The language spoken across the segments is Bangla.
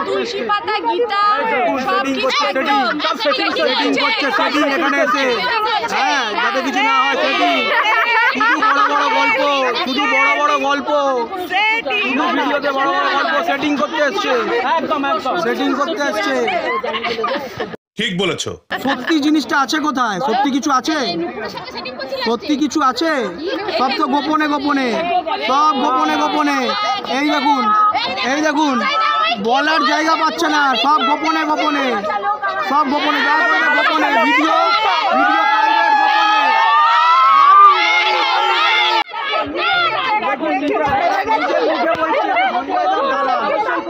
তুলসী পাতা গীতা সব কিছু সেটিং করছে সেটিং এখানে এসে হ্যাঁ যাতে কিছু না হয় সেটিং শুধু বড় বড় গল্প শুধু ভিডিওতে বড় বড় গল্প সেটিং করতে এসছে একদম সেটিং করতে এসছে ঠিক বলেছো সত্যি জিনিসটা আছে কোথায় সত্যি কিছু আছে সত্যি কিছু আছে সব তো গোপনে গোপনে সব গোপনে গোপনে এই দেখুন বলার জায়গা পাচ্ছে না সব গোপনে গোপনে সব গোপনে যা করবে গোপনে ভিডিও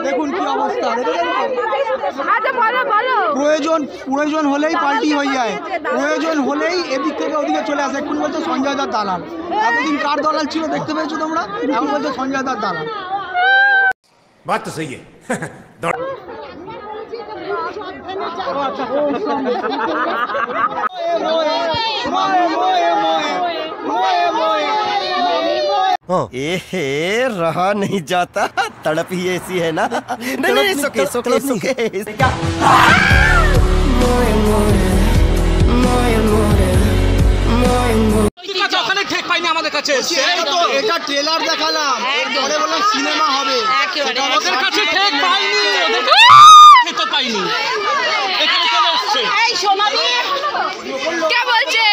দেখুন কি অবস্থা প্রয়োজন হলেই পাল্টি হয়ে যায় প্রয়োজন হলেই এদিক থেকে ওদিকে চলে আসে এখন বলছে সঞ্জয় দার দালাল এতদিন কার দালাল ছিল দেখতে পেয়েছো তোমরা এখন বলছে সঞ্জয় দার দালাল बात तो सही है रहा नहीं जाता तड़प ही ऐसी है ना नहीं सोके আমাদের কাছে এটা ট্রেলার দেখালাম এরপরে বললাম সিনেমা হবে ওদের কাছে ঠিক পাইনি তো পাইনি এখানে চলে আসছে এই সোনালি কে বলছে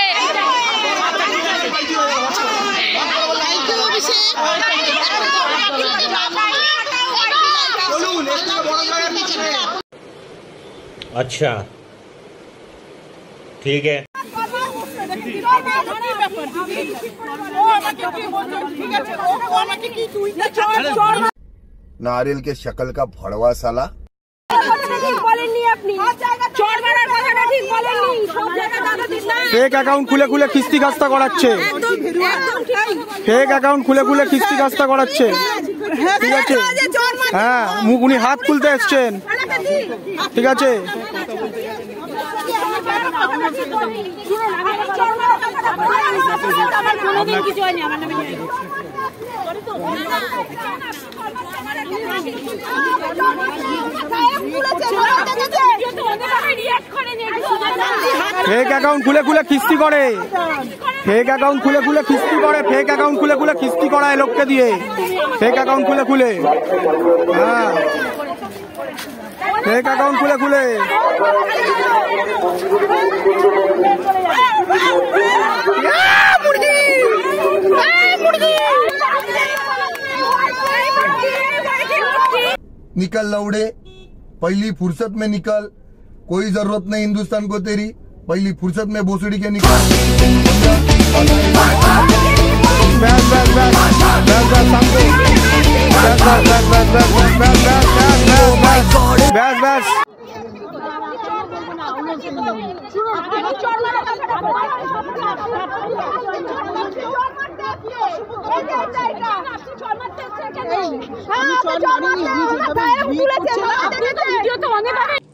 अच्छा ठीक है नारियल के शक्ल का भड़वा साला फेक अकाउंट खुले खुले किस्ती खास्ता कराচ্ছে फेक अकाउंट खुले खुले किस्ती खास्ता कराচ্ছে ঠিক আছে হ্যাঁ উনি হাত খুলতে এসেছেন ঠিক আছে फेक अकाउंट खुले खुले किस्ती करे फेक अकाउंट खुले खुले किस्ती करे फेक अकाउंट खुले खुले किस्ती कराয় লোককে দিয়ে फेक अकाउंट खुले खुले हाँ फेक अकाउंट खुले खुले निकल लौड़े पहली फुर्सत में निकल कोई जरूरत नहीं हिंदुस्तान को तेरी पहली फुर्सत में भोसड़ी के निकल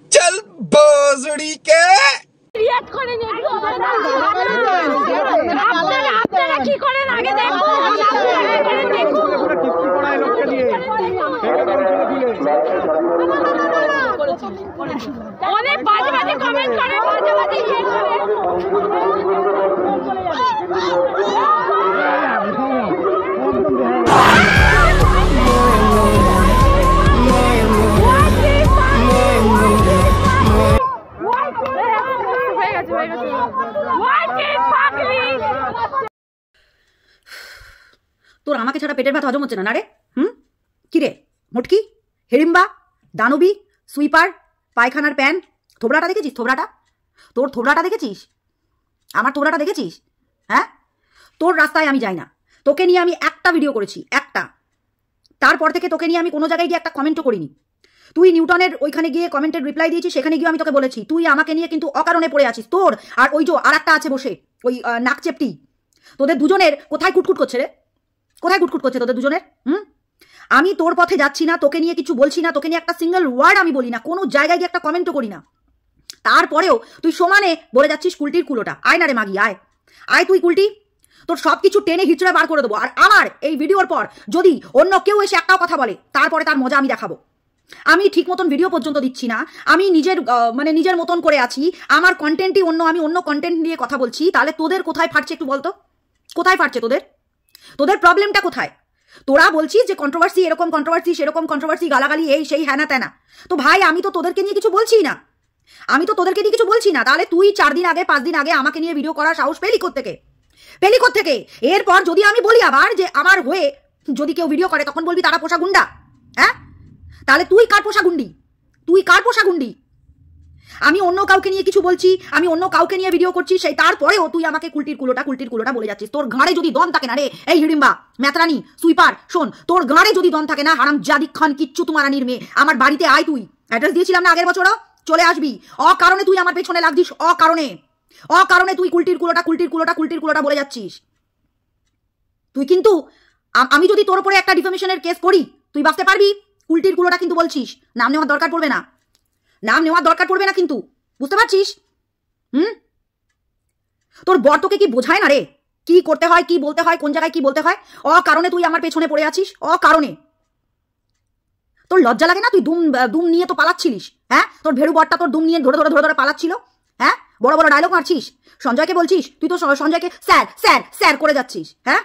चल भोसड़ी के কি করেন আগে দেখো অনেক বাজে বাজে কমেন্ট করে বাজে বাজে ইয়ে করে তোর আমাকে ছাড়া পেটের ভাত হজম হচ্ছে না রে কি রে মুটকি হেরিম্বা দানবী সুইপার পায়খানার প্যান থোবড়াটা দেখেছিস তোর থোবড়াটা দেখেছিস আমার থোবড়াটা দেখেছিস হ্যাঁ তোর রাস্তায় আমি যাই না তোকে নিয়ে আমি একটা ভিডিও করেছি একটা তারপর থেকে তোকে নিয়ে আমি কোনো জায়গায় গিয়ে একটা কমেন্টও করিনি তুই নিউটনের ওইখানে গিয়ে কমেন্টের রিপ্লাই দিয়েছিস সেখানে গিয়ে আমি তোকে বলেছি তুই আমাকে নিয়ে কিন্তু অকারণে পড়ে আছিস তোর আর ওই যে আর একটা আছে বসে ওই নাকচেপটি তোদের দুজনের কোথায় কুটকুট করছে রে কোথায় কুটকুট করছে তোদের দুজনের আমি তোর পথে যাচ্ছি না তোকে নিয়ে কিছু বলছি না তোকে নিয়ে একটা সিঙ্গেল ওয়ার্ড আমি বলি না কোনো জায়গায় গিয়ে একটা কমেন্টও করি না তারপরেও তুই সমানে বলে যাচ্ছিস কুলটির কুলোটা আয় না রে মাগি আয় আয় তুই কুলটি তোর সব কিছু টেনে হিচড়ে বার করে দেবো আর আমার এই ভিডিওর পর যদি অন্য কেউ এসে একটাও কথা বলে তারপরে তার মজা আমি দেখাবো আমি ঠিক মতন ভিডিও পর্যন্ত দিচ্ছি না, আমি নিজের মতন করে আছি, আমার কন্টেন্টই অন্য, আমি অন্য কন্টেন্ট নিয়ে কথা বলছি, তাহলে তোদের কোথায় ফাটছে একটু বলতো? কোথায় ফাটছে তোদের প্রবলেমটা কোথায়? তোরা বলছিস যে কন্ট্রোভার্সি, এরকম কন্ট্রোভার্সি, সেরকম কন্ট্রোভার্সি, গালাগালি, এই সেই হ্যানা ত্যানা। তো ভাই আমি তো তোদেরকে নিয়ে কিছু বলছি না, তাহলে তুই 4 দিন আগে 5 দিন আগে আমাকে নিয়ে ভিডিও করার সাহস পেলি কোত্থেকে? এরপর যদি আমি বলি আবার যে আমার হয়ে যদি কেউ ভিডিও করে তখন বলবি তারা পোষা গুন্ডা। হ্যাঁ, তাহলে তুই কার পোষা গুন্ডি? আমি অন্য কাউকে নিয়ে কিছু বলছি, আমি অন্য কাউকে নিয়ে ভিডিও করছি, সেই তারপরেও তুই আমাকে কুলটির কুলোটা বলে যাচ্ছিস। তোর ঘাড়ে যদি দম থাকে না রে, এই হিড়িম্বা, মেতরানি, সুইপার, শোন, তোর ঘাড়ে যদি দম থাকে না, হারাম জাদি খান কিচ্ছু তোমারানির মেয়ে, আমার বাড়িতে আয়। তুই অ্যাড্রেস দিয়েছিলাম না আগের বছরও, চলে আসবি। অকারণে তুই আমার পেছনে লাগছিস, অকারণে তুই কুলটির কুলোটা বলে যাচ্ছিস। তুই কিন্তু আমি যদি তোর উপরে একটা ডিফেমেশনের কেস করি, তুই বাঁচতে পারবি? কুলটির কুলোটা কিন্তু বলছিস, নাম নেওয়ার দরকার পড়বে না কিন্তু, বুঝতে পারছিস? তোর বর তোকে কি বোঝায় না রে, কি করতে হয়, কি বলতে হয়, কোন জায়গায় কি বলতে হয়? অকারণে তুই আমার পেছনে পড়ে আছিস, অকারণে। তোর লজ্জা লাগে না? তুই দুম নিয়ে তো পালাচ্ছিলিস। হ্যাঁ, তোর ভেড়ু বরটা তোর দুম নিয়ে ধরে পালাচ্ছিল। হ্যাঁ, বড় বড় ডায়লগ মারছিস, সঞ্জয়কে বলছিস, তুই তো সঞ্জয়কে স্যার করে যাচ্ছিস। হ্যাঁ,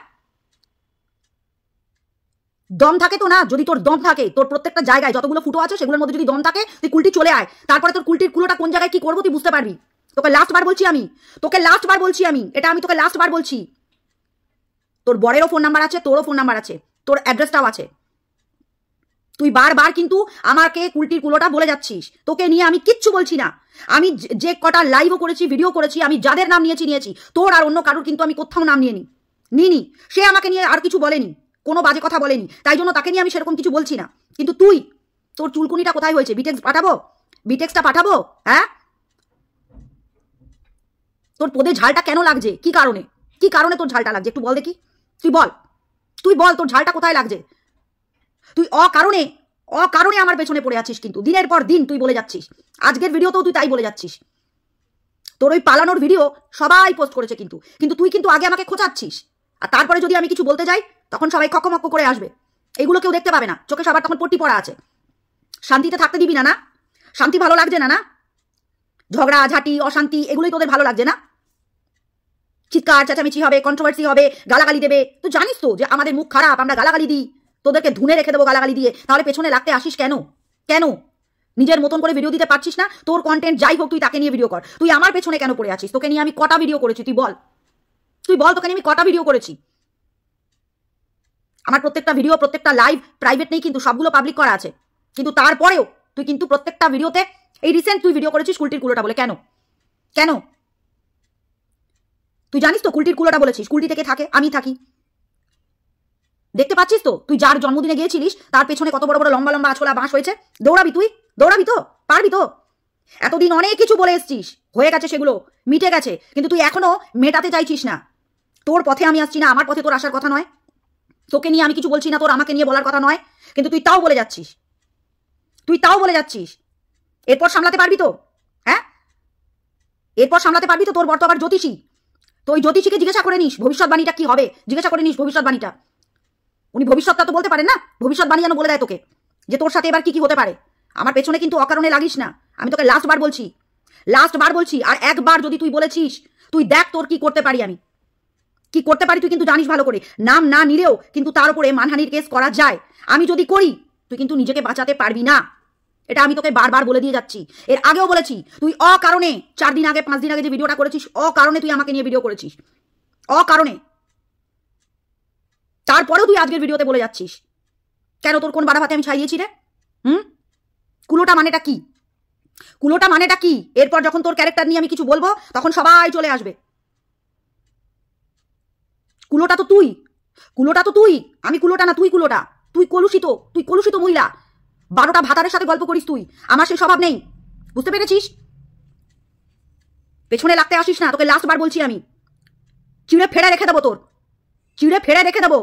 দম থাকে তো না? যদি তোর দম থাকে, তোর প্রত্যেকটা জায়গায় যতগুলো ফুটো আছে সেগুলোর মধ্যে যদি দম থাকে, তুই কুলটি চলে আয়, তারপরে তোর কুলটির কুলোটা কোন জায়গায় কি করবো তুই বুঝতে পারবি। তোকে লাস্ট বার বলছি আমি, এটা আমি তোকে লাস্ট বার বলছি। তোর বরেরও ফোন নাম্বার আছে, তোরও ফোন নাম্বার আছে, তোর অ্যাড্রেসটাও আছে। তুই বারবার কিন্তু আমাকে কুলটির কুলোটা বলে যাচ্ছিস। তোকে নিয়ে আমি কিচ্ছু বলছি না। আমি যে কটা লাইভও করেছি, ভিডিও করেছি, আমি যাদের নাম নিয়েছি। তোর আর অন্য কারোর কিন্তু আমি কোথাও নাম নিইনি। সে আমাকে নিয়ে আর কিছু বলেনি, কোনো বাজে কথা বলেনি, তাই জন্য তাকে নিয়ে আমি সেরকম কিছু বলছি না। কিন্তু তুই, তোর চুলকুনিটা কোথায় হয়েছে? বিটেক্সটা পাঠাবো? হ্যাঁ, তোর পদে ঝালটা কেন লাগছে? কি কারণে তোর ঝালটা লাগছে একটু বল দেখি। তুই বল তোর ঝালটা কোথায় লাগছে? তুই অকারণে আমার পেছনে পড়ে আছিস, কিন্তু দিনের পর দিন তুই বলে যাচ্ছিস। আজকের ভিডিওতেও তুই তাই বলে যাচ্ছিস। তোর ওই পালানোর ভিডিও সবাই পোস্ট করেছে, কিন্তু তুই কিন্তু আগে আমাকে খোঁচাচ্ছিস, আর তারপরে যদি আমি কিছু বলতে যাই তখন সবাই খকমক্ক করে আসবে। এগুলো কেউ দেখতে পাবে না, চোখে সবার তখন পট্টি পড়া আছে। শান্তিতে থাকতে দিবি না? শান্তি ভালো লাগছে না? ঝগড়া ঝাঁটি অশান্তি এগুলোই তোদের ভালো লাগছে না? চিৎকার চেঁচামেচি হবে, কন্ট্রোভার্সি হবে, গালাগালি দেবে। তো জানিস তো যে আমাদের মুখ খারাপ, আমরা গালাগালি দিই, তোদেরকে ধুনে রেখে দেবো গালাগালি দিয়ে। তাহলে পেছনে লাগতে আসিস কেন? নিজের মতন করে ভিডিও দিতে পারছিস না? তোর কন্টেন্ট যাই হোক, তুই তাকে নিয়ে ভিডিও কর। তুই আমার পেছনে কেন পড়ে আছিস? তোকে নিয়ে আমি কটা ভিডিও করেছি তুই বল, তোকে নিয়ে আমি কটা ভিডিও করেছি? আমার প্রত্যেকটা ভিডিও, প্রত্যেকটা লাইভ প্রাইভেট নেই কিন্তু, সবগুলো পাবলিক করা আছে। কিন্তু তারপরেও তুই কিন্তু প্রত্যেকটা ভিডিওতে, এই রিসেন্ট তুই ভিডিও করেছিস কুলটির কুলোটা বলে। কেন? তুই জানিস তো কুলটির কুলোটা বলেছিস, কুলটি থেকে থাকে, আমি থাকি। দেখতে পাচ্ছিস তো তুই যার জন্মদিনে গিয়েছিলিস তার পেছনে কত বড় বড় লম্বা লম্বা আছলা বাঁশ হয়েছে। দৌড়াবি তো? পারবি তো? এতদিন অনেক কিছু বলে এসছিস, হয়ে গেছে, সেগুলো মিটে গেছে, কিন্তু তুই এখনো মেটাতে চাইছিস না। তোর পথে আমি আসছি না, আমার পথে তোর আসার কথা নয়। তোকে নিয়ে আমি কিছু বলছি না, তোর আমাকে নিয়ে বলার কথা নয়, কিন্তু তুই তাও বলে যাচ্ছিস। এরপর সামলাতে পারবি তো? হ্যাঁ, এরপর সামলাতে পারবি তো? তোর বর তো আবার জ্যোতিষী, তো ওই জ্যোতিষীকে জিজ্ঞাসা করে নিস ভবিষ্যৎবাণীটা কি হবে, ভবিষ্যৎবাণীটা। উনি ভবিষ্যৎটা তো বলতে পারেন না, ভবিষ্যৎবাণী যেন বলে দেয় তোকে যে তোর সাথে এবার কি হতে পারে। আমার পেছনে কিন্তু অকারণে লাগিস না, আমি তোকে লাস্ট বার বলছি। আর একবার যদি তুই বলেছিস, তুই দেখ তোর কি করতে পারি আমি, তুই কিন্তু জানিস ভালো করে। নাম না নিলেও কিন্তু তার উপরে মানহানির কেস করা যায়। আমি যদি করি, তুই কিন্তু নিজেকে বাঁচাতে পারবি না, এটা আমি তোকে বারবার বলে দিয়ে যাচ্ছি। এর আগেও বলেছি, তুই অকারণে 4 দিন আগে 5 দিন আগে যে ভিডিওটা করেছিস, অকারণে তুই আমাকে নিয়ে ভিডিও করেছিস, অকারণে। তারপরেও তুই আজকের ভিডিওতে বলে যাচ্ছিস কেন? তোর কোন বাড়া ভাতে আমি ছাই দিয়েছি রে? কুলোটা মানেটা কি? এরপর যখন তোর ক্যারেক্টার নিয়ে আমি কিছু বলবো তখন সবাই চলে আসবে। কুলোটা তো তুই, আমি কুলোটা না, তুই কুলোটা। তুই কলুষিত মহিলা, 12টা ভাতারের সাথে গল্প করিস তুই। আমার সেই স্বভাব নেই, বুঝতে পেরেছিস? পেছনে লাগতে আসিস না, তোকে লাস্ট বার বলছি আমি। চিড়ে ফেড়ে রেখে দেবো